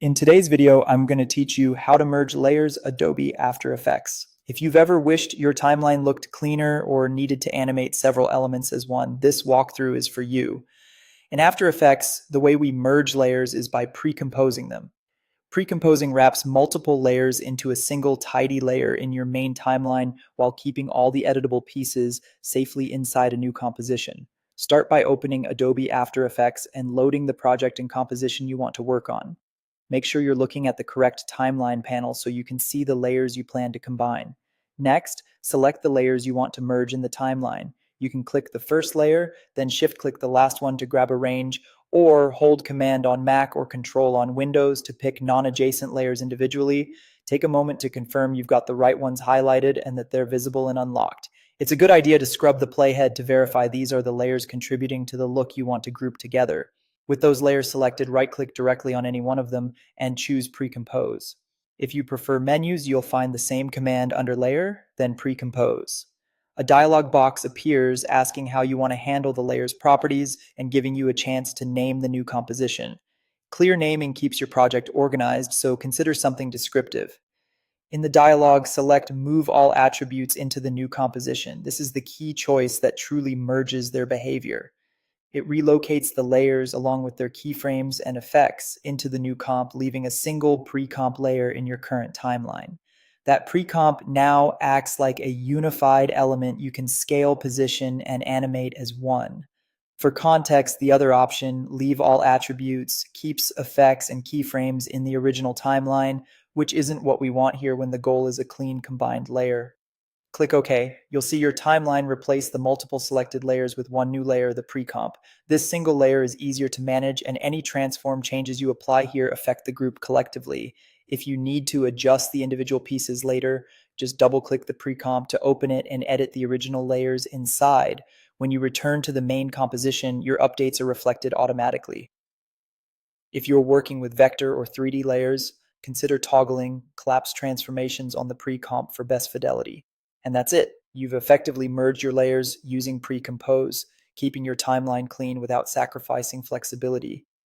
In today's video, I'm going to teach you how to merge layers Adobe After Effects. If you've ever wished your timeline looked cleaner or needed to animate several elements as one, this walkthrough is for you. In After Effects, the way we merge layers is by precomposing them. Precomposing wraps multiple layers into a single tidy layer in your main timeline while keeping all the editable pieces safely inside a new composition. Start by opening Adobe After Effects and loading the project and composition you want to work on. Make sure you're looking at the correct timeline panel so you can see the layers you plan to combine. Next, select the layers you want to merge in the timeline. You can click the first layer, then shift-click the last one to grab a range, or hold Command on Mac or Control on Windows to pick non-adjacent layers individually. Take a moment to confirm you've got the right ones highlighted and that they're visible and unlocked. It's a good idea to scrub the playhead to verify these are the layers contributing to the look you want to group together. With those layers selected, right-click directly on any one of them and choose Precompose. If you prefer menus, you'll find the same command under Layer, then Precompose. A dialog box appears asking how you want to handle the layer's properties and giving you a chance to name the new composition. Clear naming keeps your project organized, so consider something descriptive. In the dialog, select Move All Attributes into the new composition. This is the key choice that truly merges their behavior. It relocates the layers along with their keyframes and effects into the new comp, leaving a single pre-comp layer in your current timeline. That pre-comp now acts like a unified element you can scale, position, and animate as one. For context, the other option, Leave All Attributes, keeps effects and keyframes in the original timeline, which isn't what we want here when the goal is a clean combined layer. Click OK. You'll see your timeline replace the multiple selected layers with one new layer, the pre-comp. This single layer is easier to manage, and any transform changes you apply here affect the group collectively. If you need to adjust the individual pieces later, just double-click the pre-comp to open it and edit the original layers inside. When you return to the main composition, your updates are reflected automatically. If you're working with vector or 3D layers, consider toggling collapse transformations on the pre-comp for best fidelity. And that's it. You've effectively merged your layers using Precompose, keeping your timeline clean without sacrificing flexibility.